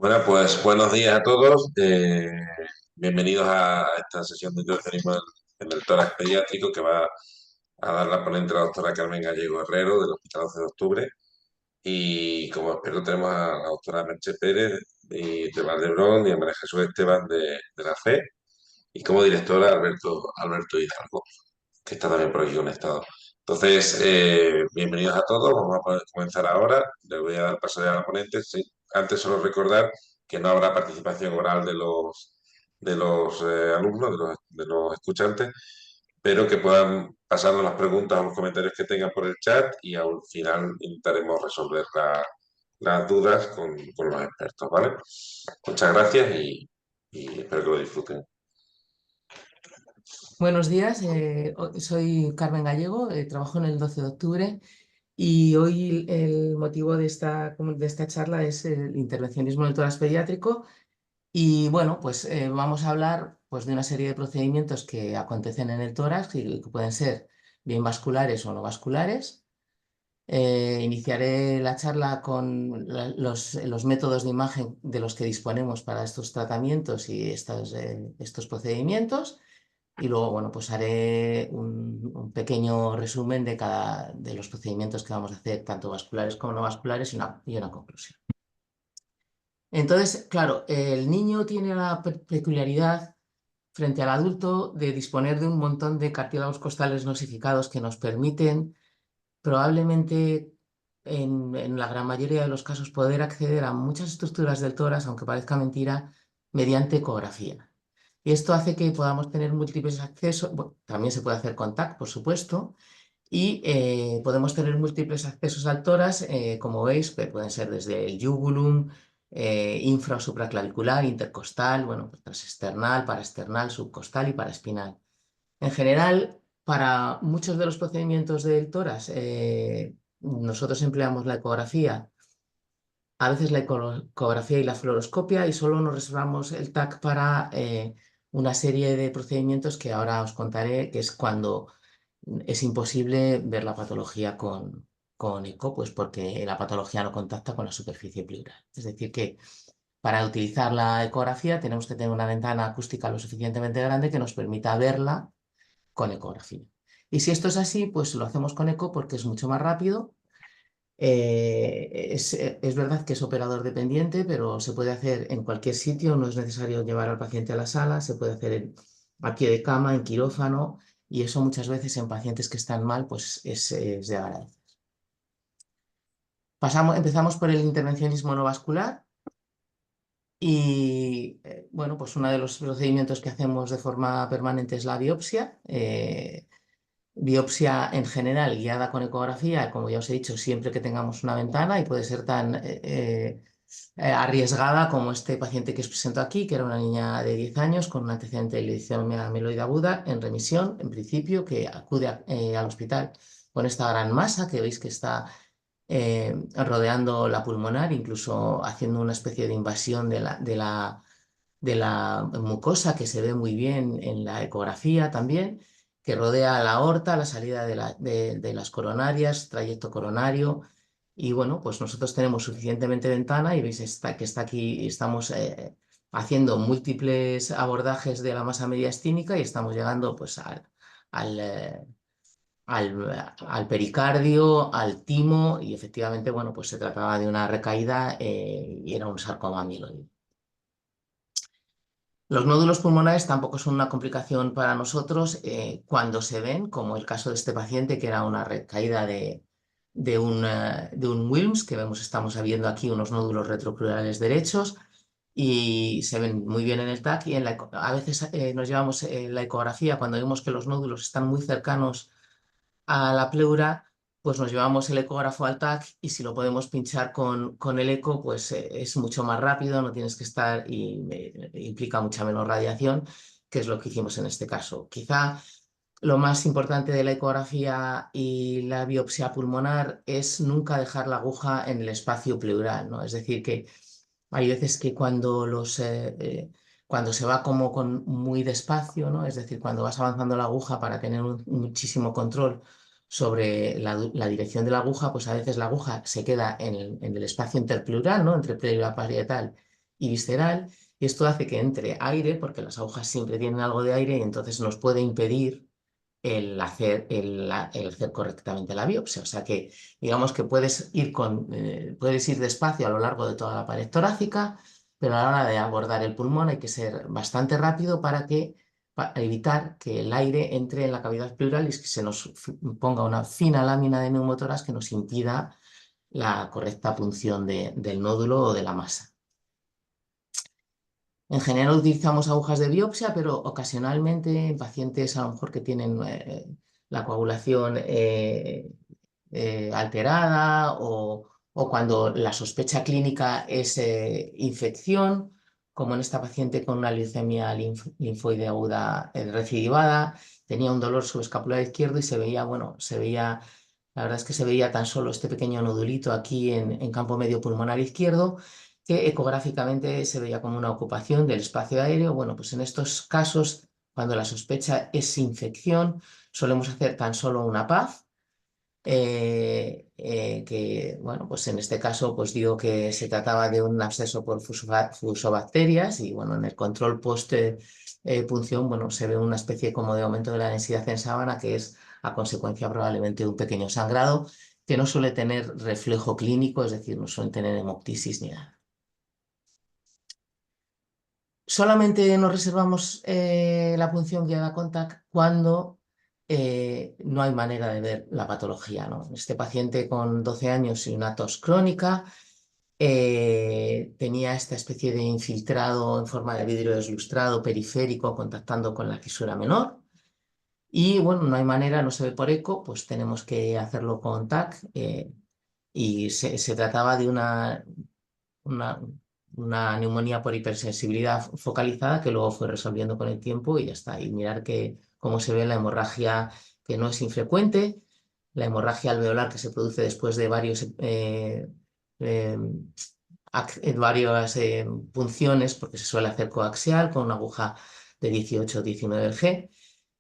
Bueno, pues buenos días a todos. Bienvenidos a esta sesión de nutricionismo en el tórax pediátrico que va a dar la ponente la doctora Carmen Gallego Herrero del Hospital 11 de Octubre. Y como experto tenemos a la doctora Merche Pérez de Valdebrón y a María Jesús Esteban de la FE. Y como directora Alberto Hidalgo, que está también por aquí conectado. Entonces, bienvenidos a todos. Vamos a comenzar ahora. Le voy a dar paso ya a la ponente. Sí. Antes solo recordar que no habrá participación oral de los alumnos, de los escuchantes, pero que puedan pasarnos las preguntas o los comentarios que tengan por el chat y al final intentaremos resolver las dudas con los expertos, ¿vale? Muchas gracias y espero que lo disfruten. Buenos días, soy Carmen Gallego, trabajo en el 12 de octubre y hoy el motivo de esta charla es el intervencionismo en el tórax pediátrico y bueno, pues vamos a hablar pues, de una serie de procedimientos que acontecen en el tórax y que pueden ser bien vasculares o no vasculares. Iniciaré la charla con los métodos de imagen de los que disponemos para estos tratamientos y estos procedimientos. Y luego, bueno, pues haré un pequeño resumen de cada de los procedimientos que vamos a hacer, tanto vasculares como no vasculares, y una conclusión. Entonces, claro, el niño tiene la peculiaridad frente al adulto de disponer de un montón de cartílagos costales no osificados que nos permiten probablemente en la gran mayoría de los casos poder acceder a muchas estructuras del tórax, aunque parezca mentira, mediante ecografía. Y esto hace que podamos tener múltiples accesos, bueno, también se puede hacer con TAC, por supuesto, y podemos tener múltiples accesos al tórax, como veis, que pueden ser desde el jugulum, infra o supraclavicular, intercostal, bueno, pues transesternal, paraesternal, subcostal y paraespinal. En general, para muchos de los procedimientos del tórax, nosotros empleamos la ecografía, a veces la ecografía y la fluoroscopia, y solo nos reservamos el TAC para una serie de procedimientos que ahora os contaré, que es cuando es imposible ver la patología con eco, pues porque la patología no contacta con la superficie pleural. Es decir, que para utilizar la ecografía tenemos que tener una ventana acústica lo suficientemente grande que nos permita verla con ecografía. Y si esto es así, pues lo hacemos con eco porque es mucho más rápido. Es verdad que es operador dependiente, pero se puede hacer en cualquier sitio, no es necesario llevar al paciente a la sala, se puede hacer a pie de cama, en quirófano, y eso muchas veces en pacientes que están mal, pues es de agradecer. Empezamos por el intervencionismo no vascular y, bueno, pues uno de los procedimientos que hacemos de forma permanente es la biopsia. Biopsia en general guiada con ecografía, como ya os he dicho, siempre que tengamos una ventana y puede ser tan arriesgada como este paciente que os presento aquí, que era una niña de 10 años con un antecedente de leucemia amiloide aguda en remisión, en principio, que acude al hospital con esta gran masa que veis que está rodeando la pulmonar, incluso haciendo una especie de invasión de la mucosa que se ve muy bien en la ecografía también, que rodea la aorta, la salida de las coronarias, trayecto coronario. Y bueno, pues nosotros tenemos suficientemente ventana y veis que está aquí, estamos haciendo múltiples abordajes de la masa mediastínica y estamos llegando pues al, eh, al pericardio, al timo y efectivamente, bueno, pues se trataba de una recaída y era un sarcoma amiloide. Los nódulos pulmonares tampoco son una complicación para nosotros cuando se ven, como el caso de este paciente, que era una recaída de un Wilms, que estamos viendo aquí unos nódulos retrocrurales derechos y se ven muy bien en el TAC. Y a veces nos llevamos la ecografía cuando vemos que los nódulos están muy cercanos a la pleura, pues nos llevamos el ecógrafo al TAC y si lo podemos pinchar con el eco, pues es mucho más rápido, no tienes que estar y implica mucha menos radiación, que es lo que hicimos en este caso. Quizá lo más importante de la ecografía y la biopsia pulmonar es nunca dejar la aguja en el espacio pleural, ¿no? Es decir, que hay veces que cuando se va como muy despacio, ¿no? Es decir, cuando vas avanzando la aguja para tener muchísimo control sobre la dirección de la aguja, pues a veces la aguja se queda en el espacio interpleural, ¿no? Entre pleura parietal y visceral, y esto hace que entre aire, porque las agujas siempre tienen algo de aire, y entonces nos puede impedir el hacer correctamente la biopsia. O sea que digamos que puedes ir despacio a lo largo de toda la pared torácica, pero a la hora de abordar el pulmón hay que ser bastante rápido para evitar que el aire entre en la cavidad pleuralis, que se nos ponga una fina lámina de neumotórax que nos impida la correcta punción del nódulo o de la masa. En general utilizamos agujas de biopsia, pero ocasionalmente en pacientes a lo mejor que tienen la coagulación alterada o cuando la sospecha clínica es infección, como en esta paciente con una leucemia linfoide aguda recidivada, tenía un dolor subescapular izquierdo y se veía, bueno, la verdad es que se veía tan solo este pequeño nodulito aquí en campo medio pulmonar izquierdo, que ecográficamente se veía como una ocupación del espacio aéreo. Bueno, pues en estos casos, cuando la sospecha es infección, solemos hacer tan solo una PAF, que, bueno, pues en este caso, pues digo que se trataba de un absceso por fusobacterias y, bueno, en el control post-punción, bueno, se ve una especie como de aumento de la densidad en sábana que es a consecuencia probablemente de un pequeño sangrado que no suele tener reflejo clínico, es decir, no suelen tener hemoptisis ni nada. Solamente nos reservamos la punción guiada con TAC cuando no hay manera de ver la patología, ¿no? Este paciente con 12 años y una tos crónica tenía esta especie de infiltrado en forma de vidrio deslustrado periférico contactando con la fisura menor. Y bueno, no hay manera, no se ve por eco, pues tenemos que hacerlo con TAC. Y se trataba de una, una neumonía por hipersensibilidad focalizada que luego fue resolviendo con el tiempo y ya está. Y mirar que cómo se ve la hemorragia, que no es infrecuente, la hemorragia alveolar que se produce después de eh, varias punciones, porque se suele hacer coaxial con una aguja de 18 o 19 G.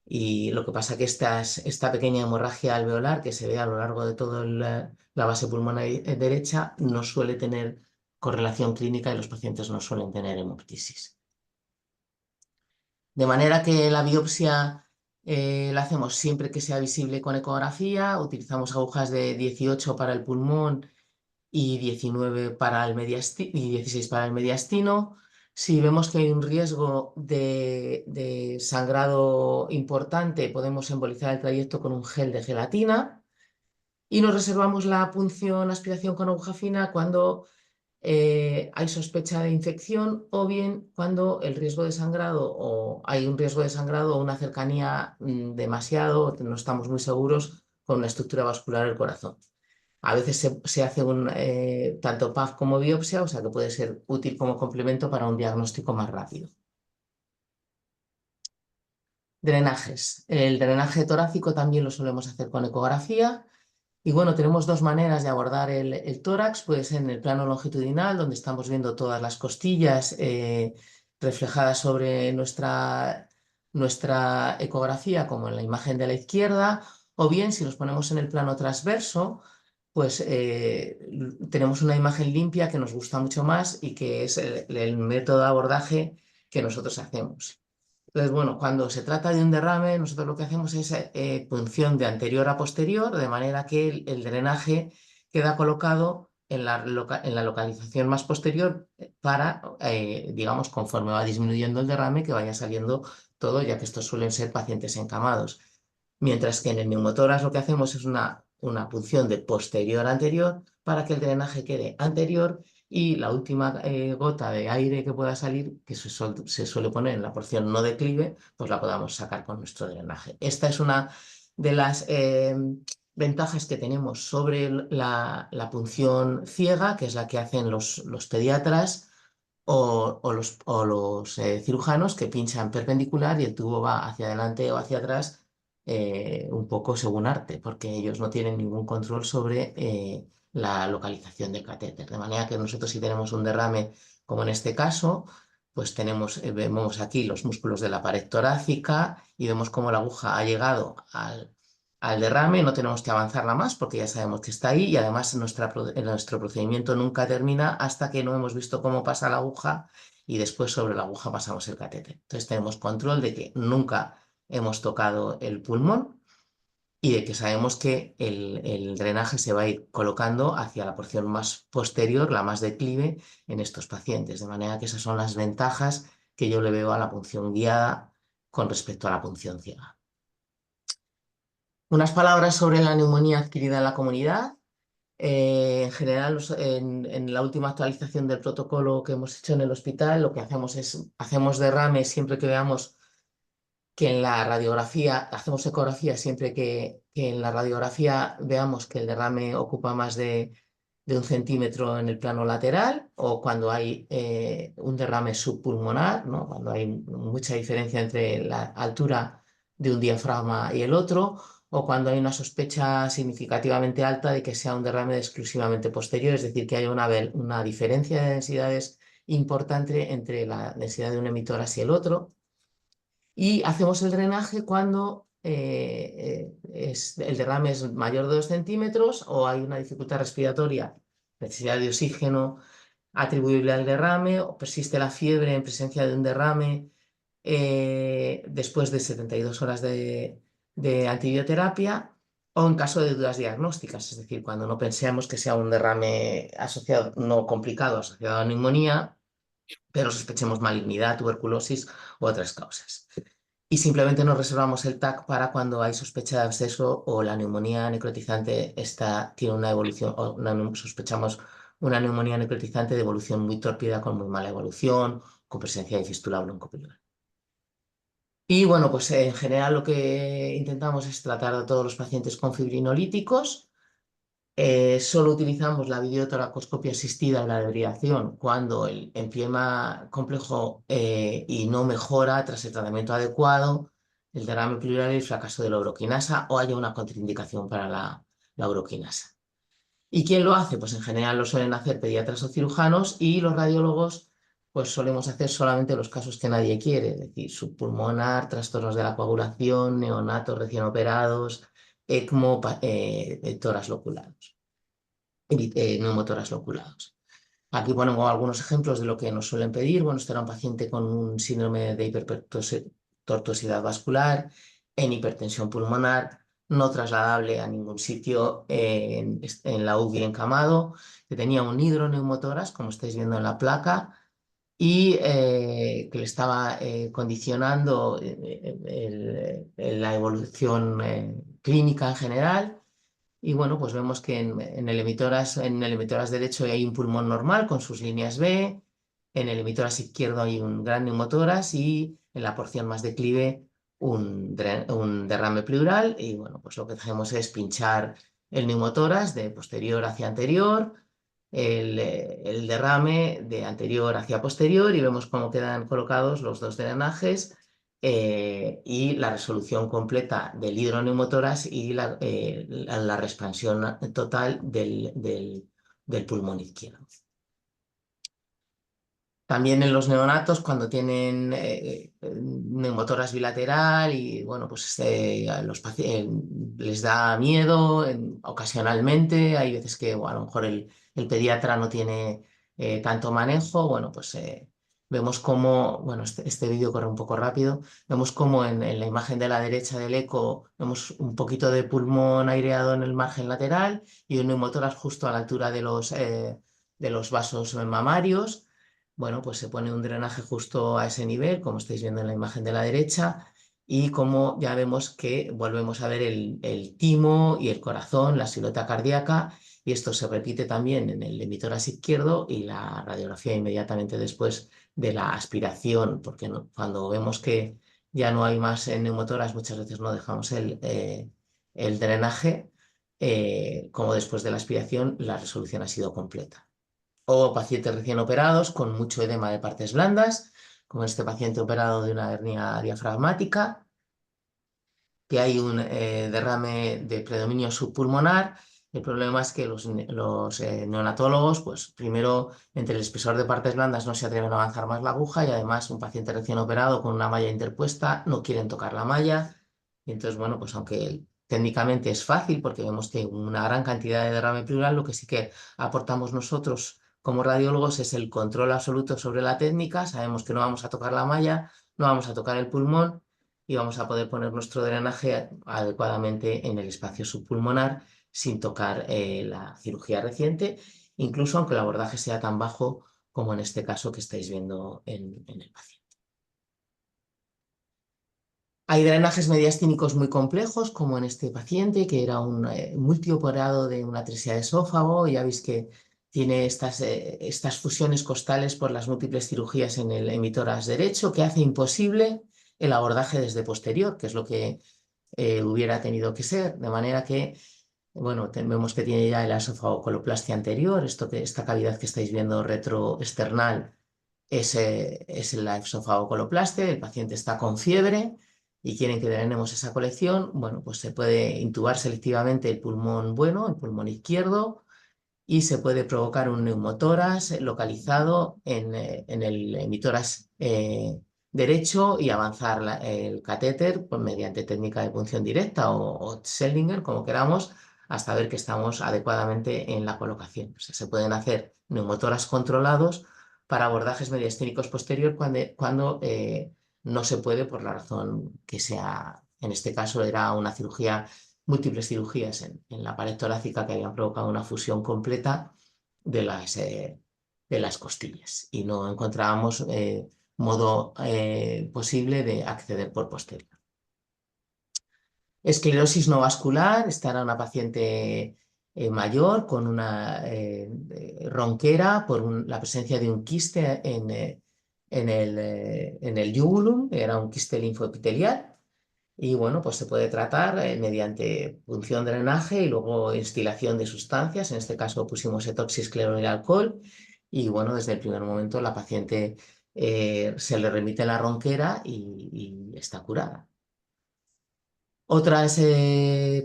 Y lo que pasa que esta pequeña hemorragia alveolar que se ve a lo largo de toda la base pulmonar derecha no suele tener correlación clínica y los pacientes no suelen tener hemoptisis. De manera que la biopsia la hacemos siempre que sea visible con ecografía, utilizamos agujas de 18 para el pulmón y 19 para el y 16 para el mediastino. Si vemos que hay un riesgo de sangrado importante, podemos embolizar el trayecto con un gel de gelatina y nos reservamos la punción aspiración con aguja fina cuando hay sospecha de infección o bien cuando el riesgo de sangrado o hay un riesgo de sangrado o una cercanía demasiado, no estamos muy seguros con una estructura vascular del corazón. A veces se hace tanto PAF como biopsia, o sea que puede ser útil como complemento para un diagnóstico más rápido. Drenajes. El drenaje torácico también lo solemos hacer con ecografía. Y bueno, tenemos dos maneras de abordar el tórax. Puede ser en el plano longitudinal, donde estamos viendo todas las costillas reflejadas sobre nuestra ecografía, como en la imagen de la izquierda. O bien, si nos ponemos en el plano transverso, pues tenemos una imagen limpia que nos gusta mucho más y que es el método de abordaje que nosotros hacemos. Entonces, bueno, cuando se trata de un derrame, nosotros lo que hacemos es punción de anterior a posterior, de manera que el drenaje queda colocado en la localización más posterior para, digamos, conforme va disminuyendo el derrame, que vaya saliendo todo, ya que estos suelen ser pacientes encamados. Mientras que en el neumotórax lo que hacemos es una punción de posterior a anterior para que el drenaje quede anterior y la última gota de aire que pueda salir, que se suele poner en la porción no declive, pues la podamos sacar con nuestro drenaje. Esta es una de las ventajas que tenemos sobre la punción ciega, que es la que hacen los pediatras o los cirujanos que pinchan perpendicular y el tubo va hacia adelante o hacia atrás un poco según arte, porque ellos no tienen ningún control sobre la localización del catéter. De manera que nosotros si tenemos un derrame, como en este caso, pues vemos aquí los músculos de la pared torácica y vemos cómo la aguja ha llegado al derrame, no tenemos que avanzarla más porque ya sabemos que está ahí y además nuestro procedimiento nunca termina hasta que no hemos visto cómo pasa la aguja y después sobre la aguja pasamos el catéter. Entonces tenemos control de que nunca hemos tocado el pulmón y de que sabemos que el drenaje se va a ir colocando hacia la porción más posterior, la más declive en estos pacientes. De manera que esas son las ventajas que yo le veo a la punción guiada con respecto a la punción ciega. Unas palabras sobre la neumonía adquirida en la comunidad. En general, en la última actualización del protocolo que hemos hecho en el hospital, lo que hacemos es, hacemos derrame siempre que veamos que en la radiografía, hacemos ecografía siempre que en la radiografía veamos que el derrame ocupa más de 1 centímetro en el plano lateral o cuando hay un derrame subpulmonar, ¿no? Cuando hay mucha diferencia entre la altura de un diafragma y el otro, o cuando hay una sospecha significativamente alta de que sea un derrame exclusivamente posterior, es decir, que haya una diferencia de densidades importante entre la densidad de un emitórax y el otro. Y hacemos el drenaje cuando el derrame es mayor de 2 centímetros o hay una dificultad respiratoria, necesidad de oxígeno atribuible al derrame, o persiste la fiebre en presencia de un derrame después de 72 horas de antibioterapia, o en caso de dudas diagnósticas, es decir, cuando no pensemos que sea un derrame asociado, no complicado, asociado a neumonía, pero sospechemos malignidad, tuberculosis u otras causas. Y simplemente nos reservamos el TAC para cuando hay sospecha de absceso o la neumonía necrotizante tiene una evolución, o sospechamos una neumonía necrotizante de evolución muy tórpida con muy mala evolución, con presencia de fístula broncopilar. Y bueno, pues en general lo que intentamos es tratar a todos los pacientes con fibrinolíticos. Solo utilizamos la videotoracoscopia asistida en la debridación cuando el empiema complejo y no mejora tras el tratamiento adecuado, el derrame pleural y el fracaso de la uroquinasa o haya una contraindicación para la uroquinasa. ¿Y quién lo hace? Pues en general lo suelen hacer pediatras o cirujanos y los radiólogos pues solemos hacer solamente los casos que nadie quiere, es decir, subpulmonar, trastornos de la coagulación, neonatos recién operados, ECMO, tórax loculados neumotoras loculados. Aquí ponemos algunos ejemplos de lo que nos suelen pedir. Bueno, este era un paciente con un síndrome de hipertortuosidad vascular, en hipertensión pulmonar, no trasladable a ningún sitio en la UBI encamado, que tenía un hidroneumotoras, como estáis viendo en la placa, y que le estaba condicionando la evolución clínica en general. Y bueno, pues vemos que en el emitoras derecho hay un pulmón normal con sus líneas B, en el emitoras izquierdo hay un gran neumotoras y en la porción más declive un derrame pleural. Y bueno, pues lo que hacemos es pinchar el neumotoras de posterior hacia anterior, el derrame de anterior hacia posterior y vemos cómo quedan colocados los dos drenajes y la resolución completa del hidroneumotoras y la expansión total del pulmón izquierdo. También en los neonatos, cuando tienen neumotoras bilateral y bueno, pues les da miedo ocasionalmente, hay veces que a lo mejor el pediatra no tiene tanto manejo, bueno, pues vemos cómo, bueno, este vídeo corre un poco rápido, vemos cómo en la imagen de la derecha del eco vemos un poquito de pulmón aireado en el margen lateral y un neumotoras justo a la altura de los vasos mamarios. Bueno, pues se pone un drenaje justo a ese nivel, como estáis viendo en la imagen de la derecha, y como ya vemos que volvemos a ver el timo y el corazón, la silueta cardíaca, y esto se repite también en el emitoras izquierdo y la radiografía inmediatamente después de la aspiración, porque cuando vemos que ya no hay más neumotoras, muchas veces no dejamos el drenaje, como después de la aspiración la resolución ha sido completa. O pacientes recién operados con mucho edema de partes blandas, como este paciente operado de una hernia diafragmática, que hay un derrame de predominio subpulmonar. El problema es que los neonatólogos, pues primero, entre el espesor de partes blandas no se atreven a avanzar más la aguja y además un paciente recién operado con una malla interpuesta no quieren tocar la malla. Y entonces, bueno, pues aunque técnicamente es fácil porque vemos que una gran cantidad de derrame pleural. Lo que sí que aportamos nosotros como radiólogos es el control absoluto sobre la técnica. Sabemos que no vamos a tocar la malla, no vamos a tocar el pulmón y vamos a poder poner nuestro drenaje adecuadamente en el espacio subpulmonar sin tocar la cirugía reciente, incluso aunque el abordaje sea tan bajo como en este caso que estáis viendo en el paciente. Hay drenajes mediastínicos muy complejos, como en este paciente, que era un multioperado de una atresia de esófago. Ya veis que tiene estas fusiones costales por las múltiples cirugías en el hemitórax derecho, que hace imposible el abordaje desde posterior, que es lo que hubiera tenido que ser. De manera que, bueno, vemos que tiene ya el esofagocoloplastia anterior, esta cavidad que estáis viendo retroesternal es la esofagocoloplastia. El paciente está con fiebre y quieren que drenemos esa colección. Bueno, pues se puede intubar selectivamente el pulmón bueno, el pulmón izquierdo, y se puede provocar un neumotórax localizado en el hemitórax derecho y avanzar el catéter pues, mediante técnica de punción directa o Schellinger, como queramos, hasta ver que estamos adecuadamente en la colocación. O sea, se pueden hacer neumotórax controlados para abordajes mediastínicos posterior cuando no se puede por la razón que sea. En este caso era una cirugía, múltiples cirugías en la pared torácica que habían provocado una fusión completa de las costillas y no encontrábamos modo posible de acceder por posterior. Esclerosis no vascular, esta era una paciente mayor con una ronquera por la presencia de un quiste en el yugulum, era un quiste linfoepitelial. Y bueno, pues se puede tratar mediante punción drenaje y luego instilación de sustancias. En este caso pusimos etoxisclerol y alcohol. Y bueno, desde el primer momento la paciente se le remite la ronquera y está curada. Otras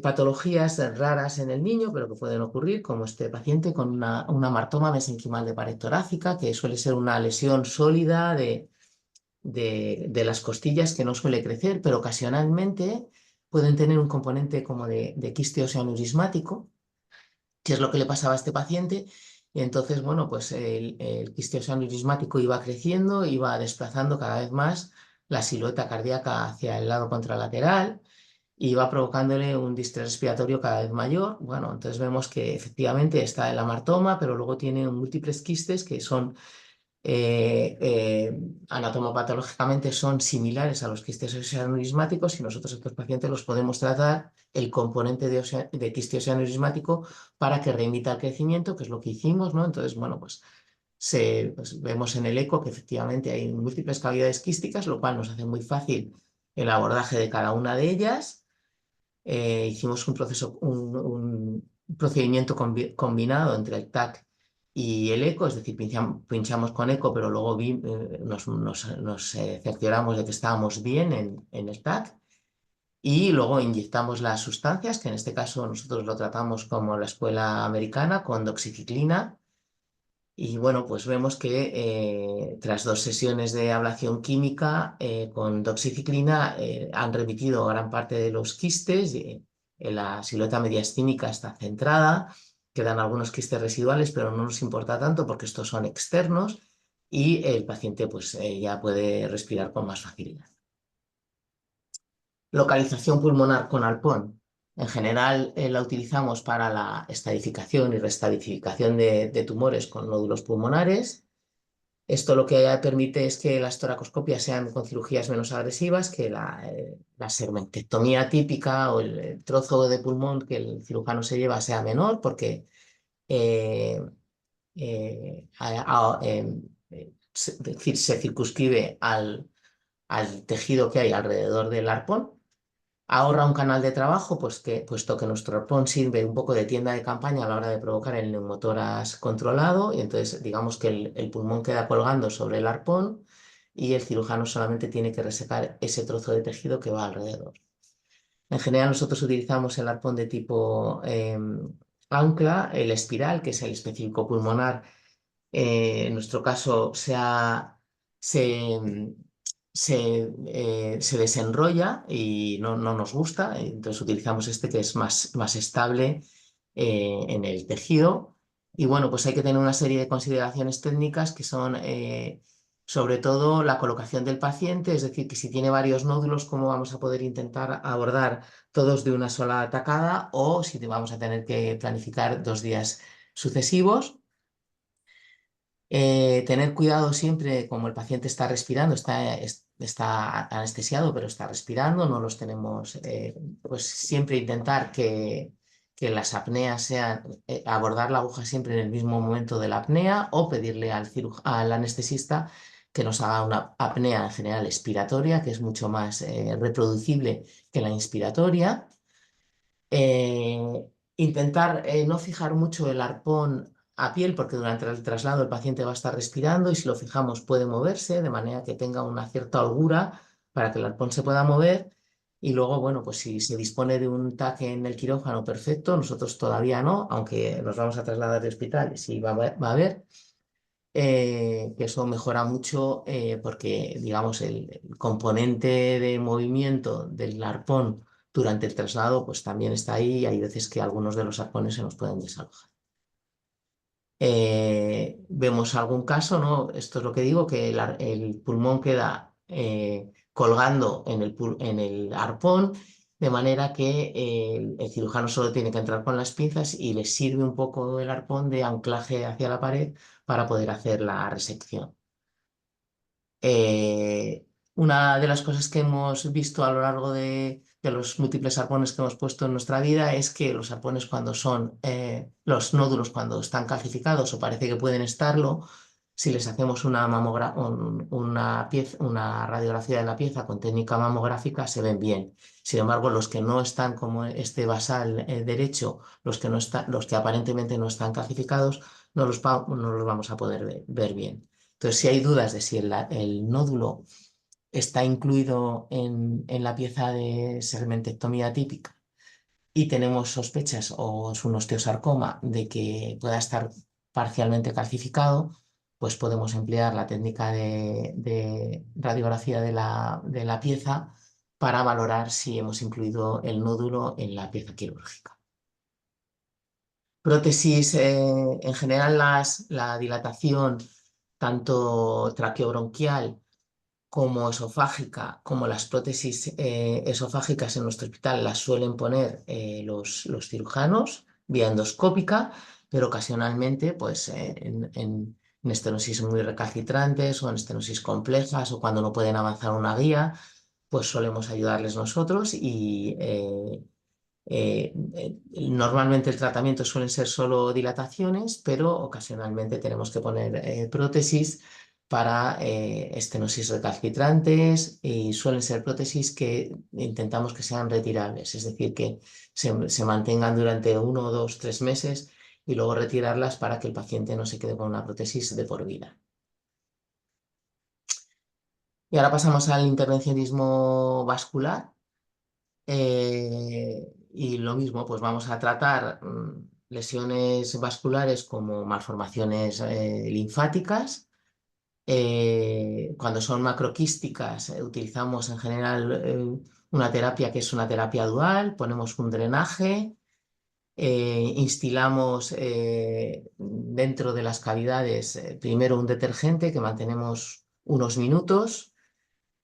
patologías raras en el niño, pero que pueden ocurrir, como este paciente con una amartoma mesenquimal de pared torácica, que suele ser una lesión sólida de las costillas que no suele crecer, pero ocasionalmente pueden tener un componente como de quiste óseo-aneurismático, que es lo que le pasaba a este paciente. Y entonces, bueno, pues el quiste óseo-aneurismático iba creciendo, iba desplazando cada vez más la silueta cardíaca hacia el lado contralateral y va provocándole un distrés respiratorio cada vez mayor. Bueno, entonces vemos que efectivamente está el amartoma, pero luego tiene múltiples quistes que son anatomopatológicamente son similares a los quistes oseaneurismáticos y nosotros a estos pacientes los podemos tratar el componente de quiste oseaneurismático para que remita el crecimiento, que es lo que hicimos, ¿no? Entonces, bueno, pues vemos en el eco que efectivamente hay múltiples cavidades quísticas, lo cual nos hace muy fácil el abordaje de cada una de ellas. Hicimos un procedimiento combinado entre el TAC y el eco, es decir, pinchamos con eco, pero luego nos cercioramos de que estábamos bien en el TAC y luego inyectamos las sustancias, que en este caso nosotros lo tratamos como la escuela americana, con doxiciclina. Y bueno, pues vemos que tras 2 sesiones de ablación química con doxiciclina han remitido gran parte de los quistes. La silueta mediastínica está centrada, quedan algunos quistes residuales, pero no nos importa tanto porque estos son externos y el paciente pues, ya puede respirar con más facilidad. Localización pulmonar con alpón. En general la utilizamos para la estadificación y restadificación de tumores con nódulos pulmonares. Esto lo que permite es que las toracoscopias sean con cirugías menos agresivas, que la segmentectomía típica o el trozo de pulmón que el cirujano se lleva sea menor, porque eh, es decir, se circunscribe al tejido que hay alrededor del arpón. Ahorra un canal de trabajo, puesto que nuestro arpón sirve un poco de tienda de campaña a la hora de provocar el neumotórax controlado, y entonces digamos que el pulmón queda colgando sobre el arpón y el cirujano solamente tiene que resecar ese trozo de tejido que va alrededor. En general nosotros utilizamos el arpón de tipo ancla, el espiral, que es el específico pulmonar. En nuestro caso se se desenrolla y no nos gusta. Entonces utilizamos este que es más estable en el tejido. Y bueno, pues hay que tener una serie de consideraciones técnicas que son sobre todo la colocación del paciente, es decir, que si tiene varios nódulos, cómo vamos a poder intentar abordar todos de una sola atacada o si vamos a tener que planificar 2 días sucesivos. Tener cuidado siempre, como el paciente está respirando, está anestesiado, pero está respirando, no los tenemos, pues siempre intentar que las apneas sean, abordar la aguja siempre en el mismo momento de la apnea o pedirle al anestesista que nos haga una apnea en general expiratoria, que es mucho más reproducible que la inspiratoria. Eh, Intentar no fijar mucho el arpón a piel porque durante el traslado el paciente va a estar respirando y si lo fijamos puede moverse de manera que tenga una cierta holgura para que el arpón se pueda mover y luego, bueno, pues si se dispone de un TAC en el quirófano, perfecto, nosotros todavía no, aunque nos vamos a trasladar de hospital y sí va a haber, que eso mejora mucho porque, digamos, el componente de movimiento del arpón durante el traslado pues también está ahí y hay veces que algunos de los arpones se nos pueden desalojar. Vemos algún caso, ¿no? Esto es lo que digo, que el pulmón queda colgando en el arpón, de manera que el cirujano solo tiene que entrar con las pinzas y le sirve un poco el arpón de anclaje hacia la pared para poder hacer la resección. Eh, una de las cosas que hemos visto a lo largo de los múltiples arpones que hemos puesto en nuestra vida es que los arpones cuando son, los nódulos cuando están calcificados o parece que pueden estarlo, si les hacemos una radiografía de la pieza con técnica mamográfica se ven bien. Sin embargo, los que no están como este basal derecho, los que aparentemente no están calcificados, no los vamos a poder ver bien. Entonces, si hay dudas de si el nódulo está incluido en la pieza de segmentectomía típica y tenemos sospechas o es un osteosarcoma de que pueda estar parcialmente calcificado, pues podemos emplear la técnica de radiografía de la pieza para valorar si hemos incluido el nódulo en la pieza quirúrgica. Prótesis, en general la dilatación tanto traqueobronquial como esofágica, como las prótesis esofágicas en nuestro hospital las suelen poner los cirujanos vía endoscópica, pero ocasionalmente pues, en estenosis muy recalcitrantes o en estenosis complejas o cuando no pueden avanzar una guía, pues solemos ayudarles nosotros y normalmente el tratamiento suelen ser solo dilataciones, pero ocasionalmente tenemos que poner prótesis para estenosis recalcitrantes y suelen ser prótesis que intentamos que sean retirables, es decir, que se mantengan durante 1, 2, 3 meses y luego retirarlas para que el paciente no se quede con una prótesis de por vida. Y ahora pasamos al intervencionismo vascular. Y lo mismo, pues vamos a tratar lesiones vasculares como malformaciones linfáticas. Cuando son macroquísticas, utilizamos en general una terapia que es una terapia dual, ponemos un drenaje, instilamos dentro de las cavidades primero un detergente que mantenemos unos minutos.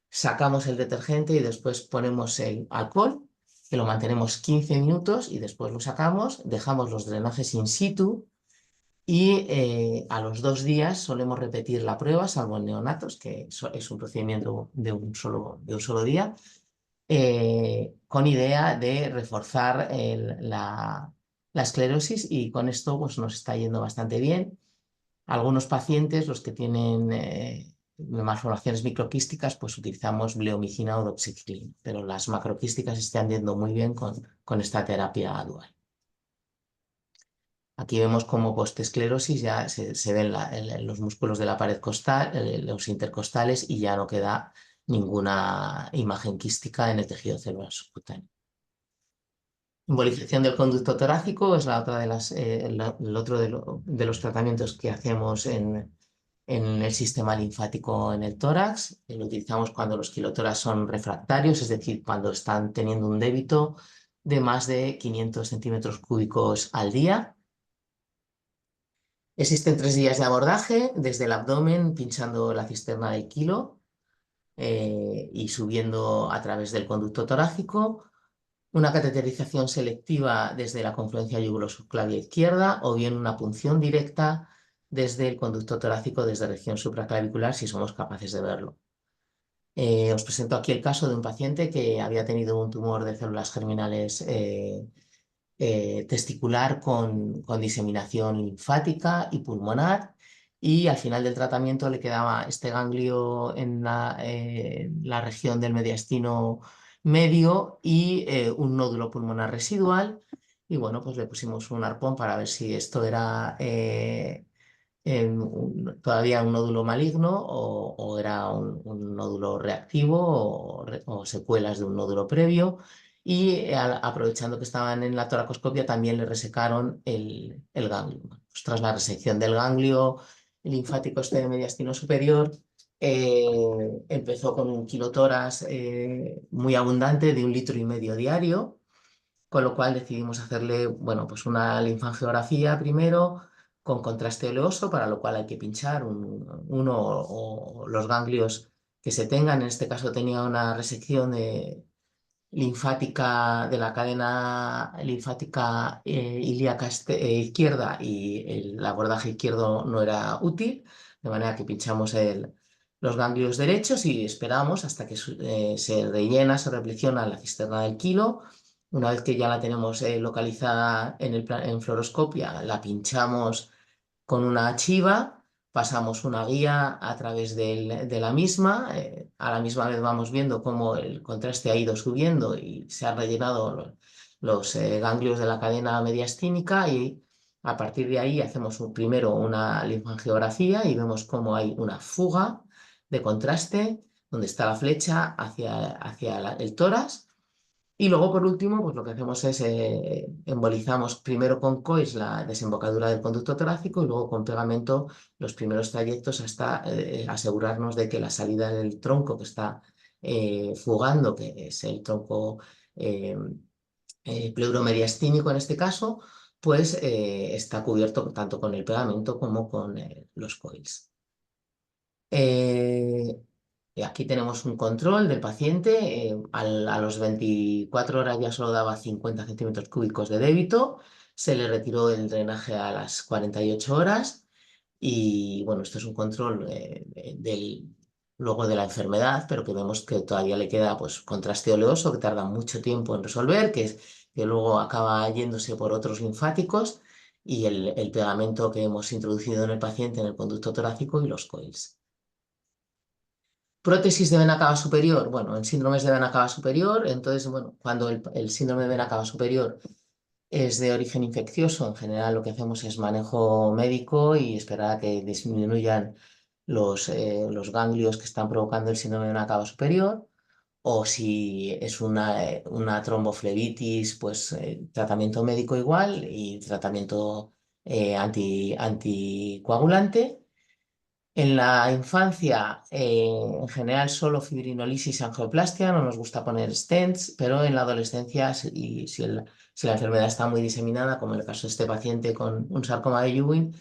Sacamos el detergente y después ponemos el alcohol, que lo mantenemos 15 minutos y después lo sacamos, dejamos los drenajes in situ y a los 2 días solemos repetir la prueba, salvo en neonatos, que es un procedimiento de un solo día, con idea de reforzar la esclerosis y con esto pues, nos está yendo bastante bien. Algunos pacientes, los que tienen malformaciones microquísticas, pues utilizamos bleomicina o doxiciclina, pero las macroquísticas están yendo muy bien con esta terapia dual. Aquí vemos cómo post-esclerosis ya se ven los músculos de la pared costal, los intercostales y ya no queda ninguna imagen quística en el tejido celular subcutáneo. Embolización del conducto torácico es la otra el otro de los tratamientos que hacemos en el sistema linfático en el tórax. Lo utilizamos cuando los quilotoras son refractarios, es decir, cuando están teniendo un débito de más de 500 centímetros cúbicos al día. Existen 3 vías de abordaje, desde el abdomen, pinchando la cisterna del kilo y subiendo a través del conducto torácico, una cateterización selectiva desde la confluencia yugulo-subclavia izquierda o bien una punción directa desde el conducto torácico, desde región supraclavicular, si somos capaces de verlo. Os presento aquí el caso de un paciente que había tenido un tumor de células germinales testicular con diseminación linfática y pulmonar, y al final del tratamiento le quedaba este ganglio en la región del mediastino medio y un nódulo pulmonar residual. Y bueno, pues le pusimos un arpón para ver si esto era todavía un nódulo maligno o era un nódulo reactivo o secuelas de un nódulo previo. Y aprovechando que estaban en la toracoscopia, también le resecaron el ganglio. Bueno, pues tras la resección del ganglio linfático este de mediastino superior, empezó con un kilotoras muy abundante de 1,5 litros diario, con lo cual decidimos hacerle, bueno, pues una linfangiografía primero con contraste oleoso, para lo cual hay que pinchar uno o los ganglios que se tengan. En este caso tenía una resección linfática de la cadena linfática ilíaca izquierda, y el abordaje izquierdo no era útil, de manera que pinchamos los ganglios derechos y esperamos hasta que se rellena, se reflexiona la cisterna del kilo. Una vez que ya la tenemos localizada en fluoroscopia, la pinchamos con una chiva, pasamos una guía a través de la misma. A la misma vez vamos viendo cómo el contraste ha ido subiendo y se han rellenado los ganglios de la cadena mediastínica, y a partir de ahí hacemos primero una linfangiografía y vemos cómo hay una fuga de contraste donde está la flecha hacia el tórax. Y luego, por último, pues lo que hacemos es embolizamos primero con COIS la desembocadura del conducto torácico y luego con pegamento los primeros trayectos hasta asegurarnos de que la salida del tronco que está fugando, que es el tronco eh, pleuromediastínico en este caso, pues está cubierto tanto con el pegamento como con los COILs. Eh, Aquí tenemos un control del paciente. A los 24 horas ya solo daba 50 centímetros cúbicos de débito. Se le retiró el drenaje a las 48 horas. Y bueno, esto es un control luego de la enfermedad, pero que vemos que todavía le queda pues contraste oleoso que tarda mucho tiempo en resolver, que luego acaba yéndose por otros linfáticos, y el pegamento que hemos introducido en el paciente en el conducto torácico y los coils. Prótesis de vena cava superior. Bueno, en síndromes de vena cava superior, entonces, bueno, cuando el síndrome de vena cava superior es de origen infeccioso, en general lo que hacemos es manejo médico y esperar a que disminuyan los ganglios que están provocando el síndrome de vena cava superior. O si es una tromboflebitis, pues tratamiento médico igual y tratamiento anticoagulante. En la infancia, en general, solo fibrinolisis y angioplastia, no nos gusta poner stents, pero en la adolescencia, si la enfermedad está muy diseminada, como en el caso de este paciente con un sarcoma de Ewing,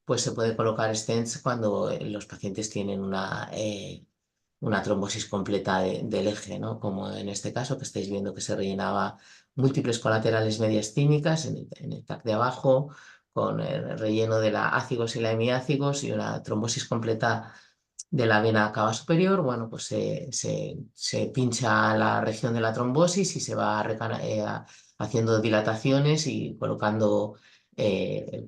pues se puede colocar stents cuando los pacientes tienen una trombosis completa del eje, ¿no? Como en este caso, que estáis viendo que se rellenaba múltiples colaterales mediastínicas en el TAC de abajo, con el relleno de la ácigos y la hemiácigos y una trombosis completa de la vena cava superior. Bueno, pues se pincha la región de la trombosis y se va haciendo dilataciones y colocando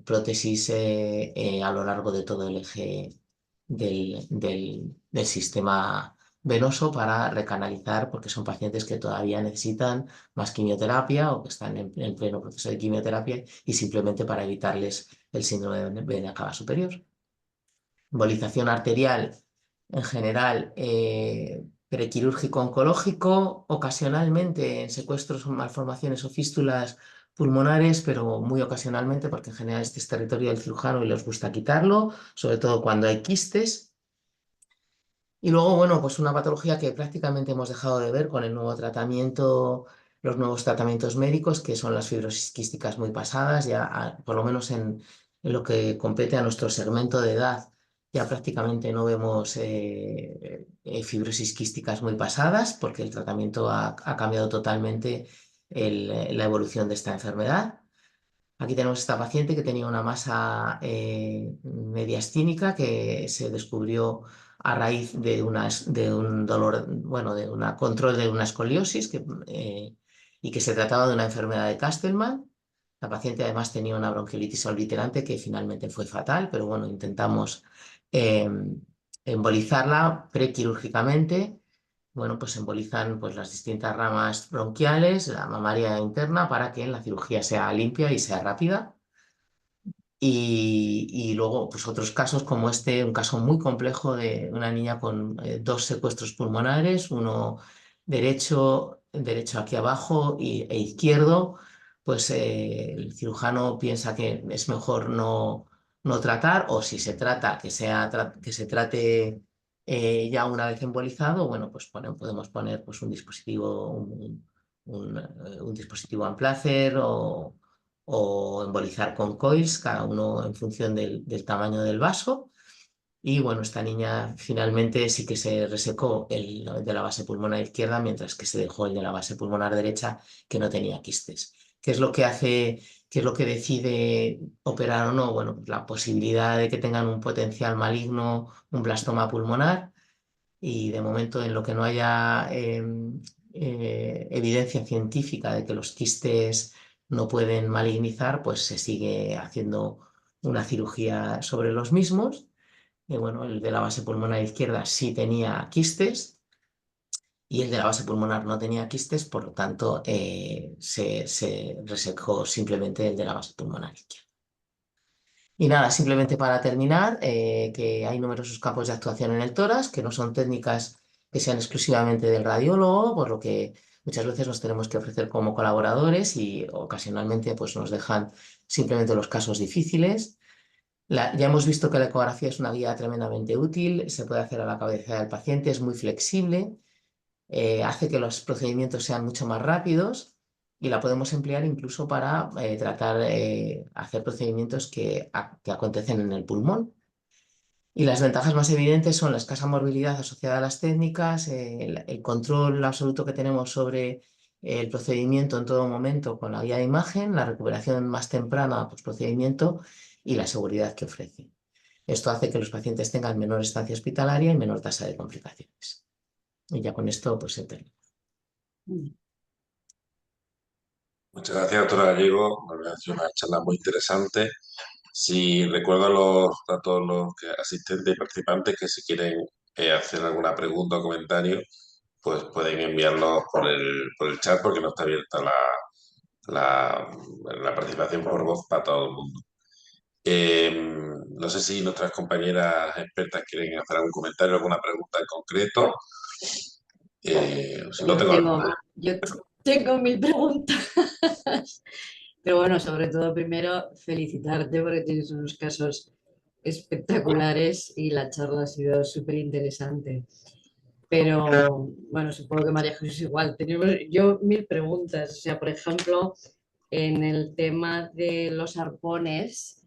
prótesis a lo largo de todo el eje del sistema venoso para recanalizar, porque son pacientes que todavía necesitan más quimioterapia o que están en pleno proceso de quimioterapia, y simplemente para evitarles el síndrome de vena cava superior. Embolización arterial, en general, prequirúrgico oncológico, ocasionalmente en secuestros o malformaciones o fístulas pulmonares, pero muy ocasionalmente, porque en general este es territorio del cirujano y les gusta quitarlo, sobre todo cuando hay quistes. Y luego, bueno, pues una patología que prácticamente hemos dejado de ver con el nuevo tratamiento, los nuevos tratamientos médicos, que son las fibrosis quísticas muy pasadas, ya por lo menos en lo que compete a nuestro segmento de edad, ya prácticamente no vemos fibrosis quísticas muy pasadas, porque el tratamiento ha cambiado totalmente la evolución de esta enfermedad. Aquí tenemos esta paciente que tenía una masa mediastínica que se descubrió a raíz de un dolor, bueno, de un control de una escoliosis y que se trataba de una enfermedad de Castleman. La paciente además tenía una bronquiolitis obliterante que finalmente fue fatal, pero bueno, intentamos eh, embolizarla prequirúrgicamente. Bueno, pues embolizan pues, las distintas ramas bronquiales, la mamaria interna, para que la cirugía sea limpia y sea rápida. Y luego, pues otros casos como este, un caso muy complejo de una niña con dos secuestros pulmonares, uno derecho aquí abajo e izquierdo, pues el cirujano piensa que es mejor no tratar, o si se trata, que se trate ya una vez embolizado, bueno, pues podemos poner pues, un dispositivo, un dispositivo Amplacer o embolizar con coils, cada uno en función del tamaño del vaso. Y bueno, esta niña finalmente sí que se resecó el de la base pulmonar izquierda, mientras que se dejó el de la base pulmonar derecha, que no tenía quistes. ¿Qué es lo que hace, qué es lo que decide operar o no? Bueno, pues la posibilidad de que tengan un potencial maligno, un blastoma pulmonar, y de momento en lo que no haya evidencia científica de que los quistes no pueden malignizar, pues se sigue haciendo una cirugía sobre los mismos. Y bueno, el de la base pulmonar izquierda sí tenía quistes y el de la base pulmonar no tenía quistes, por lo tanto se resecó simplemente el de la base pulmonar izquierda. Y nada, simplemente para terminar, que hay numerosos campos de actuación en el tórax, que no son técnicas que sean exclusivamente del radiólogo, por lo que muchas veces nos tenemos que ofrecer como colaboradores y ocasionalmente pues, nos dejan simplemente los casos difíciles. Ya hemos visto que la ecografía es una guía tremendamente útil, se puede hacer a la cabeza del paciente, es muy flexible, hace que los procedimientos sean mucho más rápidos y la podemos emplear incluso para tratar, hacer procedimientos que acontecen en el pulmón. Y las ventajas más evidentes son la escasa morbilidad asociada a las técnicas, el control absoluto que tenemos sobre el procedimiento en todo momento con la guía de imagen, la recuperación más temprana post-procedimiento y la seguridad que ofrece. Esto hace que los pacientes tengan menor estancia hospitalaria y menor tasa de complicaciones. Y ya con esto, pues se termina. Muchas gracias, doctora Gallego. Me ha sido una charla muy interesante. Si recuerdo a todos los asistentes y participantes que si quieren hacer alguna pregunta o comentario, pues pueden enviarlos por el chat porque no está abierta la, la participación por voz para todo el mundo. No sé si nuestras compañeras expertas quieren hacer algún comentario, alguna pregunta en concreto. Si no Yo tengo tengo, alguna. yo tengo mil preguntas, pero bueno, sobre todo primero felicitarte porque tienes unos casos espectaculares y la charla ha sido súper interesante. Pero bueno, supongo que María Jesús igual. Tenemos yo mil preguntas. O sea, por ejemplo, en el tema de los arpones,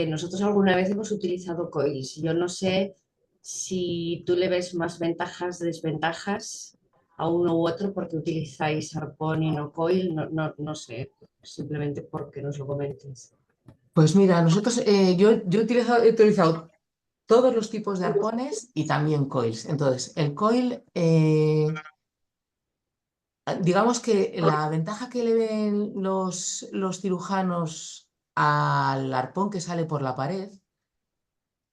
nosotros alguna vez hemos utilizado coils. Yo no sé si tú le ves más ventajas, desventajas a uno u otro porque utilizáis arpón y no coil. No sé, simplemente porque nos lo comentes. Pues mira, nosotros, he utilizado todos los tipos de arpones y también coils. Entonces, el coil, digamos que la ventaja que le ven los cirujanos al arpón que sale por la pared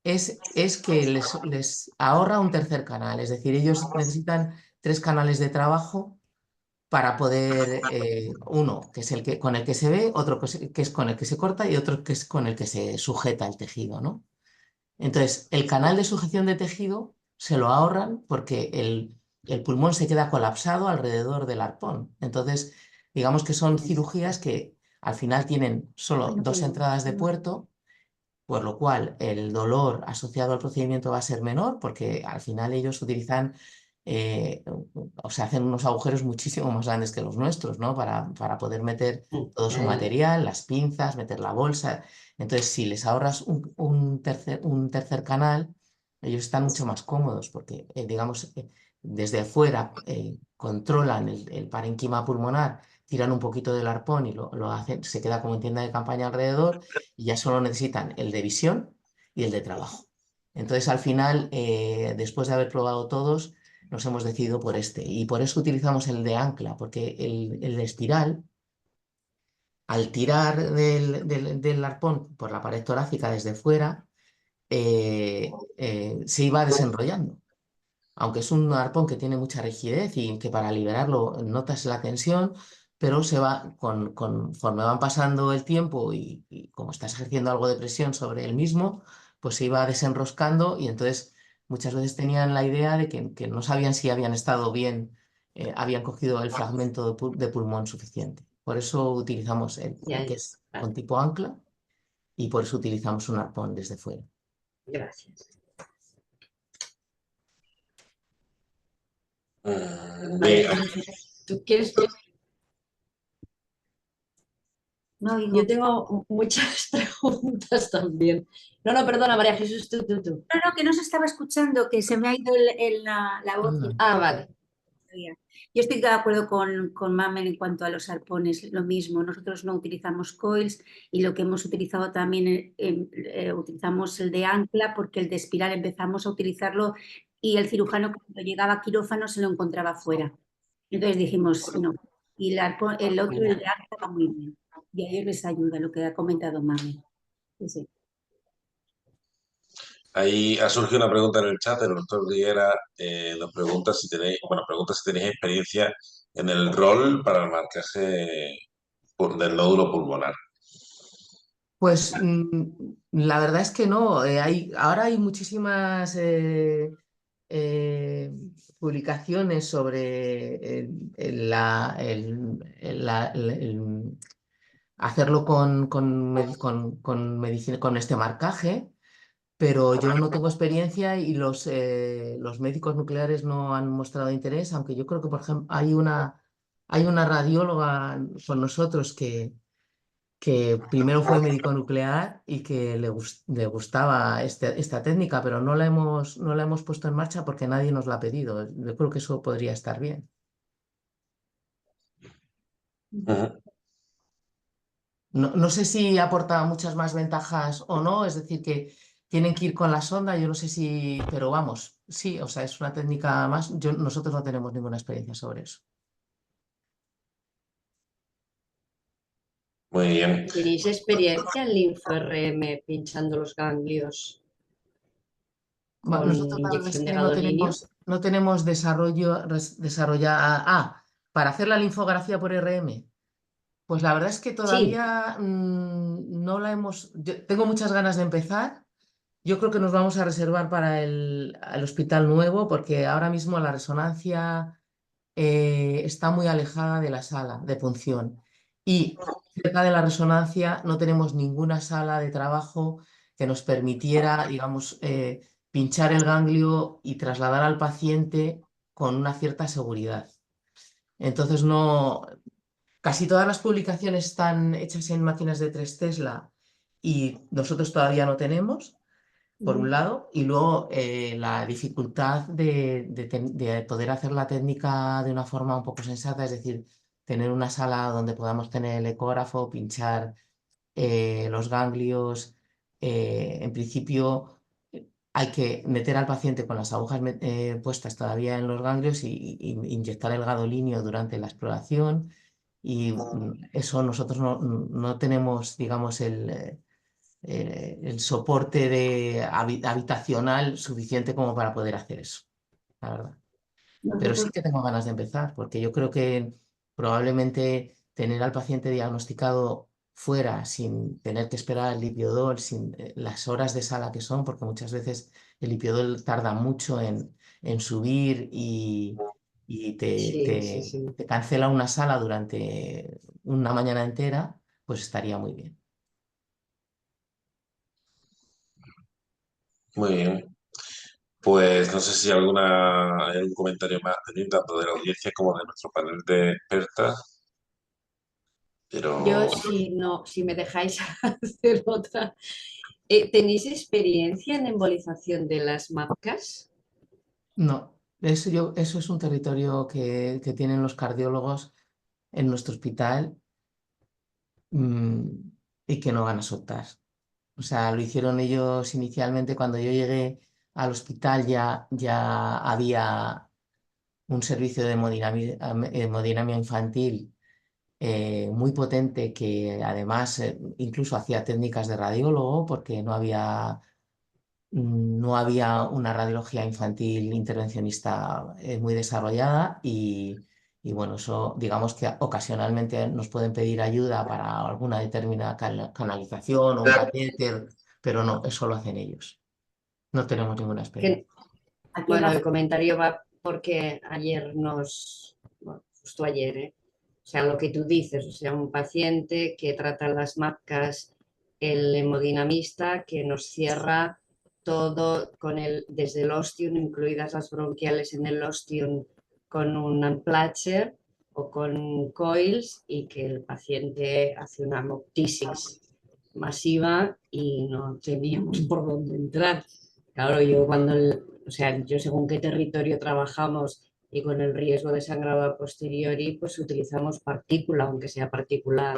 es que les ahorra un tercer canal. Es decir, ellos necesitan tres canales de trabajo para poder, uno que es con el que se ve, otro que es con el que se corta y otro que es con el que se sujeta el tejido, ¿no? Entonces, el canal de sujeción de tejido se lo ahorran porque el pulmón se queda colapsado alrededor del arpón. Entonces, digamos que son cirugías que al final tienen solo Bueno, dos pero entradas de no. puerto, por lo cual el dolor asociado al procedimiento va a ser menor, porque al final ellos utilizan, o sea, hacen unos agujeros muchísimo más grandes que los nuestros, ¿no? Para poder meter todo su material, las pinzas, meter la bolsa. Entonces, si les ahorras un tercer canal, ellos están mucho más cómodos, porque, digamos, desde afuera controlan el parénquima pulmonar, tiran un poquito del arpón y lo hacen, se queda como en tienda de campaña alrededor y ya solo necesitan el de visión y el de trabajo. Entonces, al final, después de haber probado todos, nos hemos decidido por este. Y por eso utilizamos el de ancla, porque el de espiral, al tirar del arpón por la pared torácica desde fuera, se iba desenrollando. Aunque es un arpón que tiene mucha rigidez y que para liberarlo notas la tensión, pero se va, conforme van pasando el tiempo y como estás ejerciendo algo de presión sobre el mismo, pues se iba desenroscando y entonces muchas veces tenían la idea de que no sabían si habían estado bien, habían cogido el fragmento de pulmón suficiente. Por eso utilizamos Ya, el que ya, es vale, con tipo ancla y por eso utilizamos un arpón desde fuera. gracias. Bien, ¿Tú quieres? No Yo oigo. tengo muchas preguntas también. No, no, perdona, María Jesús, tú. No, que no se estaba escuchando, que se me ha ido la voz. Anda. Ah, vale. Yo estoy de acuerdo con Mamen en cuanto a los arpones, lo mismo. Nosotros no utilizamos coils y lo que hemos utilizado también, utilizamos el de ancla porque el de espiral empezamos a utilizarlo y el cirujano cuando llegaba a quirófano se lo encontraba fuera. Entonces dijimos no. Y el otro, el de ancla, va muy bien. Y a ellos les ayuda lo que ha comentado Mamen. Sí, sí. ahí ha surgido una pregunta en el chat. El doctor Riera nos pregunta si tenéis, bueno, pregunta si tenéis experiencia en el rol para el marcaje del nódulo pulmonar. Pues la verdad es que no. Ahora hay muchísimas eh, publicaciones sobre hacerlo con medicina, con este marcaje, pero yo no tengo experiencia y los médicos nucleares no han mostrado interés, aunque yo creo que, por ejemplo, hay una radióloga con nosotros que primero fue médico nuclear y que le gustaba esta técnica, pero no la hemos puesto en marcha porque nadie nos la ha pedido. Yo creo que eso podría estar bien. Ujú. No sé si aporta muchas más ventajas o no, es decir, que tienen que ir con la sonda, yo no sé si, pero vamos, sí, o sea, es una técnica más. Nosotros no tenemos ninguna experiencia sobre eso. Muy bien. ¿Tenéis experiencia en linfa-RM pinchando los ganglios con Nosotros la verdad es inyección de que no gadolinio? tenemos desarrollada. Para hacer la linfografía por RM. Pues la verdad es que Sí, todavía no la hemos. Tengo muchas ganas de empezar. Yo creo que nos vamos a reservar para el hospital nuevo porque ahora mismo la resonancia está muy alejada de la sala de punción. Y cerca de la resonancia no tenemos ninguna sala de trabajo que nos permitiera, digamos, pinchar el ganglio y trasladar al paciente con una cierta seguridad. Entonces, no, casi todas las publicaciones están hechas en máquinas de 3 Tesla y nosotros todavía no tenemos, por un lado, y luego la dificultad de poder hacer la técnica de una forma un poco sensata, es decir, tener una sala donde podamos tener el ecógrafo, pinchar los ganglios. En principio, hay que meter al paciente con las agujas puestas todavía en los ganglios y inyectar el gadolinio durante la exploración. Y eso nosotros no tenemos, digamos, el soporte habitacional suficiente como para poder hacer eso, la verdad. Pero sí Nosotros, que tengo ganas de empezar, porque yo creo que probablemente tener al paciente diagnosticado fuera, sin tener que esperar el lipiodol, sin las horas de sala que son, porque muchas veces el lipiodol tarda mucho en subir y te, sí, sí, te- sí. te cancela una sala durante una mañana entera, pues estaría muy bien. Muy bien. Pues no sé si hay algún comentario más tenido, tanto de la audiencia como de nuestro panel de expertas, Yo, pero si no, si me dejáis hacer otra. ¿Tenéis experiencia en embolización de las MAPCAS? No, eso es un territorio que tienen los cardiólogos en nuestro hospital, mm, y que no van a soltar. O sea, lo hicieron ellos inicialmente cuando yo llegué al hospital, ya había un servicio de hemodinamia infantil muy potente, que además incluso hacía técnicas de radiólogo, porque no había una radiología infantil intervencionista muy desarrollada, y bueno, eso digamos que ocasionalmente nos pueden pedir ayuda para alguna determinada canalización o un catéter, pero no, eso lo hacen ellos. No tenemos ninguna experiencia. Que, Aquí en bueno, la el comentario va porque bueno, justo ayer, ¿eh? O sea, lo que tú dices, o sea, un paciente que trata las MAPCAS, el hemodinamista que nos cierra todo desde el ostium, incluidas las bronquiales en el ostium, con un Amplatzer o con coils, y que el paciente hace una hemoptisis masiva y no teníamos por dónde entrar. Claro, o sea, yo según qué territorio trabajamos y con el riesgo de sangrado a posteriori, pues utilizamos partícula, aunque sea partícula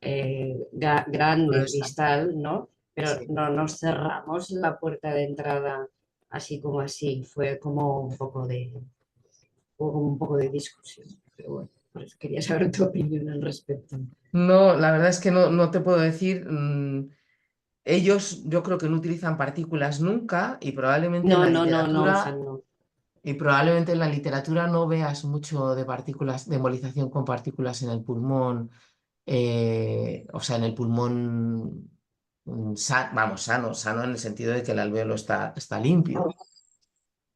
grande, Gruesa. cristal, ¿no? Pero Sí. no nos cerramos la puerta de entrada así como así. Fue como un poco de discusión. Pero bueno, pues quería saber tu opinión al respecto. No, la verdad es que no te puedo decir. Ellos yo creo que no utilizan partículas nunca, No, no, no, no usan, no. y probablemente en la literatura no veas mucho de partículas, de embolización con partículas en el pulmón, o sea, en el pulmón, vamos, sano en el sentido de que el alvéolo está limpio,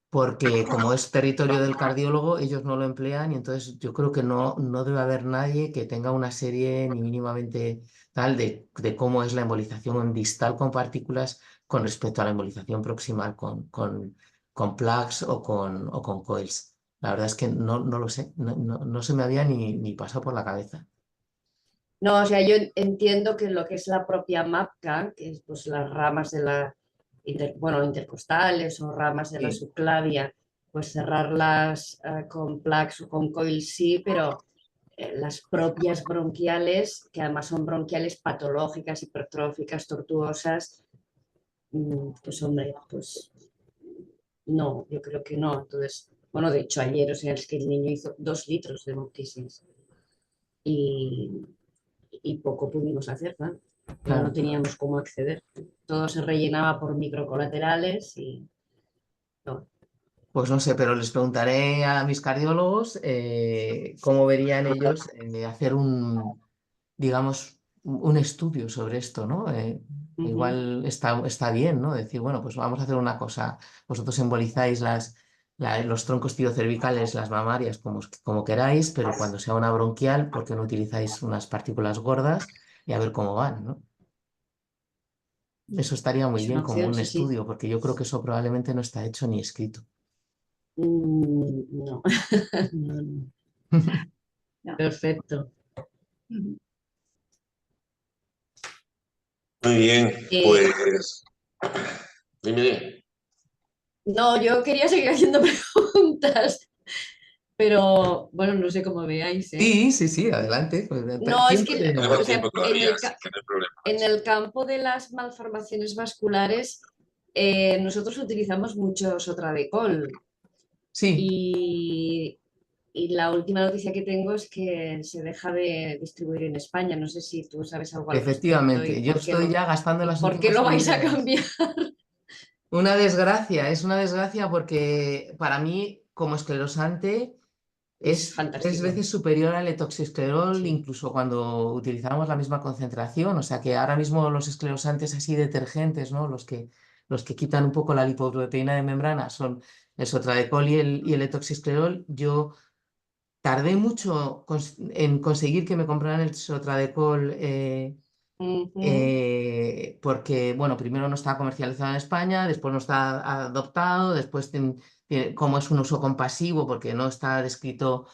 porque como es territorio del cardiólogo, ellos no lo emplean, y entonces yo creo que no debe haber nadie que tenga una serie ni mínimamente tal de cómo es la embolización distal con partículas con respecto a la embolización proximal con plugs o con coils. La verdad es que no lo sé, no se me había ni pasado por la cabeza. No, o sea, yo entiendo que lo que es la propia MAPCA, que es pues las ramas de bueno, intercostales o ramas de la Sí. subclavia, pues cerrarlas con plaques o con coils sí, pero las propias bronquiales, que además son bronquiales patológicas, hipertróficas, tortuosas, pues hombre, pues no, yo creo que no. Entonces, bueno, de hecho ayer, o sea, es que el niño hizo 2 litros de hemoptisis y, y poco pudimos hacer, ¿no? Pero no Claro. teníamos cómo acceder. Todo se rellenaba por microcolaterales y no. Pues no sé, pero les preguntaré a mis cardiólogos cómo verían ellos hacer digamos, un estudio sobre esto, ¿no? Ujú. Igual está bien, ¿no? Decir, bueno, pues vamos a hacer una cosa. Vosotros embolizáis los troncos tirocervicales, las mamarias, como queráis, pero cuando sea una bronquial, ¿por qué no utilizáis unas partículas gordas y a ver cómo van, ¿no? Eso estaría muy Es bien una como opción, un sí, sí. estudio, porque yo creo que eso probablemente no está hecho ni escrito. No. No, no. No. Perfecto. muy bien, Eh, pues dime. no, yo quería seguir haciendo preguntas, pero bueno, no sé cómo veáis, ¿eh? Sí, sí, sí, adelante. Pues, No, es tiempo que, o Tenemos tenemos. tiempo sea, todavía, así que no hay problema. en el campo de las malformaciones vasculares, nosotros utilizamos mucho Sotradecol Sí, y, y la última noticia que tengo es que se deja de distribuir en España. No sé si tú sabes algo al respecto efectivamente. Yo estoy ya gastando y las por qué últimas lo vais a unidades. cambiar. Es una desgracia porque para mí, como esclerosante, Es es 3 veces fantástico. superior al etoxiclerol, Sí. incluso cuando utilizamos la misma concentración. O sea que ahora mismo los esclerosantes así detergentes, ¿no? Los que quitan un poco la lipoproteína de membrana son el Sotradecol y el etoxiclerol. Yo tardé mucho en conseguir que me compraran el Sotradecol porque, bueno, primero no está comercializado en España, después no está adoptado, después como es un uso compasivo porque no está descrito,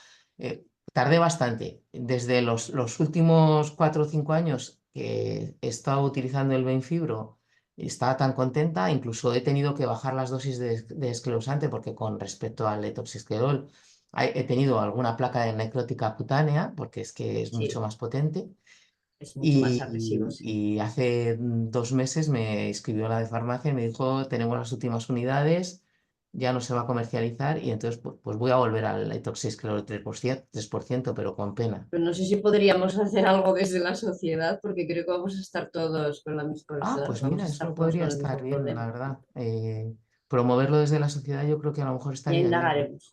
tardé bastante. Desde los últimos 4 o 5 años que he estado utilizando el Benfibro, estaba tan contenta, incluso he tenido que bajar las dosis de esclerosante porque con respecto al etoxisquerol he tenido alguna placa de necrótica cutánea porque es que es mucho Sí, más potente. es mucho más agresivo, sí. Y hace 2 meses me escribió la de farmacia y me dijo, tenemos las últimas unidades, ya no se va a comercializar y entonces pues voy a volver al etoxisclerol 3%, pero con pena. Pero no sé si podríamos hacer algo desde la sociedad, porque creo que vamos a estar todos con la misma, Ah, pues vamos mira, a eso estar todos podría con el estar mismo bien, la problema. verdad. Promoverlo desde la sociedad yo creo que a lo mejor Ya estaría bien. indagaremos.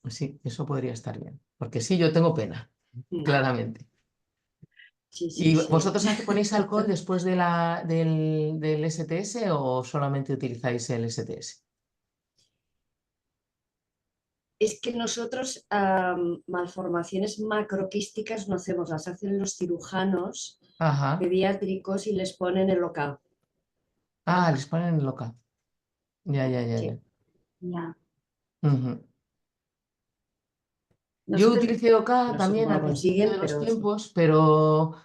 Sí, eso podría estar bien. Porque sí, yo tengo pena, Mm, claramente. sí, sí, ¿Y sí. vosotros ponéis alcohol después del STS o solamente utilizáis el STS? Es que nosotros malformaciones macroquísticas no hacemos, las hacen los cirujanos Ajá. pediátricos y les ponen el local. Ah, les ponen loca. Ya, ya, ya, ya. Sí. Ya. Ujú. Yo Nosotros, utilicé OK No sé también cómo lo al principio consiguen, de los pero sí. tiempos, pero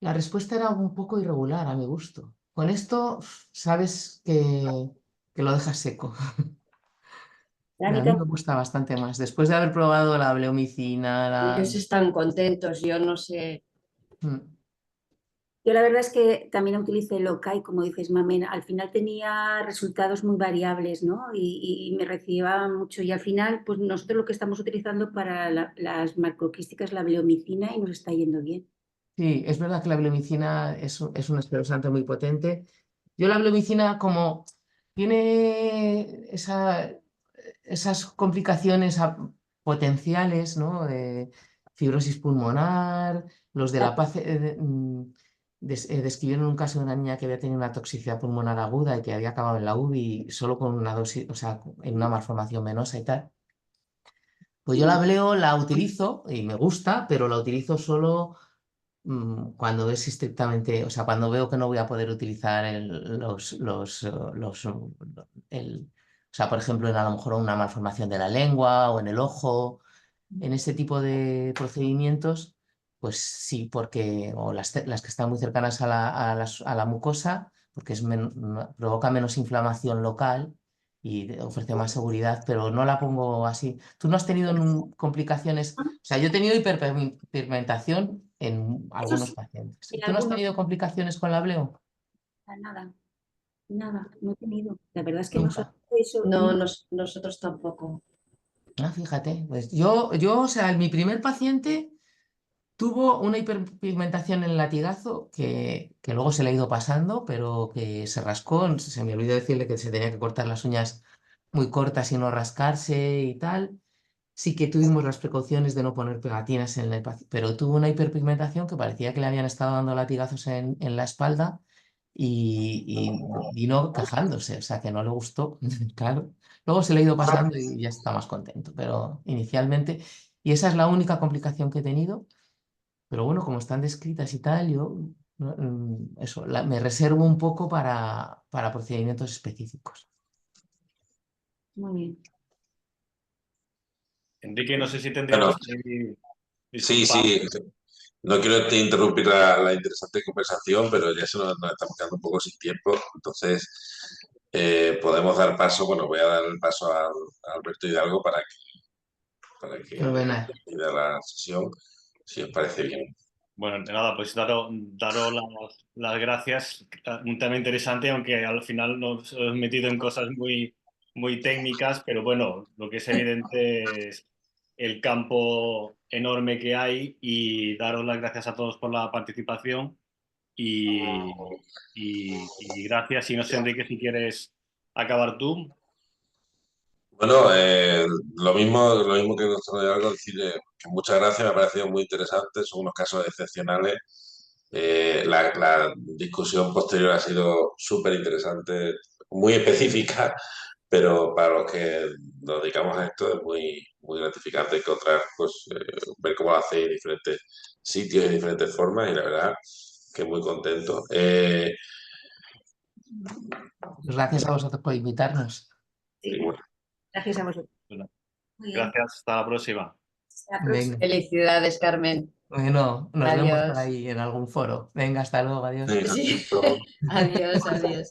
la respuesta era un poco irregular a mi gusto. Con esto sabes que lo dejas seco. la A mí única me gusta bastante más. Después de haber probado la bleomicina, Ellos están contentos, yo no sé. Mm. Yo la verdad es que también utilicé el OCAI, como dices, Mamen. Al final tenía resultados muy variables, ¿no? Y me recibía mucho. Y al final, pues nosotros lo que estamos utilizando para las macroquísticas, la bleomicina, y nos está yendo bien. Sí, es verdad que la bleomicina es un esclerosante muy potente. Yo la bleomicina, como tiene esas complicaciones potenciales, ¿no? De fibrosis pulmonar, los de la paz describieron un caso de una niña que había tenido una toxicidad pulmonar aguda y que había acabado en la UBI solo con una dosis, o sea, en una malformación venosa y tal. Pues yo la bleo, la utilizo y me gusta, pero la utilizo solo cuando es estrictamente, o sea, cuando veo que no voy a poder utilizar o sea, por ejemplo, en a lo mejor una malformación de la lengua o en el ojo, en ese tipo de procedimientos, pues sí, porque, o las que están muy cercanas a la mucosa, porque provoca menos inflamación local y ofrece más seguridad, pero no la pongo así. ¿Tú no has tenido complicaciones? O sea, yo he tenido hiperpigmentación en Eso algunos sí, pacientes. en ¿Tú no has algunos, tenido complicaciones con la bleo? nada, nada, no he tenido. La verdad es que nosotros Nunca. eso, No, no. nosotros tampoco. Ah, fíjate, pues o sea, mi primer paciente tuvo una hiperpigmentación en el latigazo que luego se le ha ido pasando, pero que se rascó. Se me olvidó decirle que se tenía que cortar las uñas muy cortas y no rascarse y tal. Sí que tuvimos las precauciones de no poner pegatinas en el paciente, pero tuvo una hiperpigmentación que parecía que le habían estado dando latigazos en la espalda y vino quejándose, o sea que no le gustó, claro. Luego se le ha ido pasando y ya está más contento, pero inicialmente, y esa es la única complicación que he tenido, pero bueno, como están descritas y tal, yo eso, me reservo un poco para procedimientos específicos. Muy bien. Enrique, no sé si Bueno, tendríamos que sí, disculpar. sí. No quiero interrumpir la interesante conversación, pero ya nos estamos quedando un poco sin tiempo. Entonces, podemos dar paso, bueno, voy a dar el paso a Alberto Hidalgo para que Fenomenal. pida la sesión, si os parece bien. Bueno, nada, pues daros las gracias. Un tema interesante, aunque al final nos hemos metido en cosas muy, muy técnicas, pero bueno, lo que es evidente es el campo enorme que hay y daros las gracias a todos por la participación y gracias. Y no sé, Enrique, si quieres acabar tú. Bueno, lo mismo que nuestro Hidalgo, decir que muchas gracias, me ha parecido muy interesante, son unos casos excepcionales. La discusión posterior ha sido súper interesante, muy específica, pero para los que nos dedicamos a esto es muy, muy gratificante encontrar, pues, ver cómo lo hacéis en diferentes sitios y de diferentes formas, y la verdad que muy contento. Gracias a vosotros por invitarnos. Sí, Y bueno, gracias a vosotros. Bueno, Muy bien. gracias, hasta la próxima. Hasta la próxima. Venga. Felicidades, Carmen. Bueno, nos vemos por Adiós. ahí en algún foro. Venga, hasta luego, adiós. venga, Sí. hasta luego. Adiós, adiós.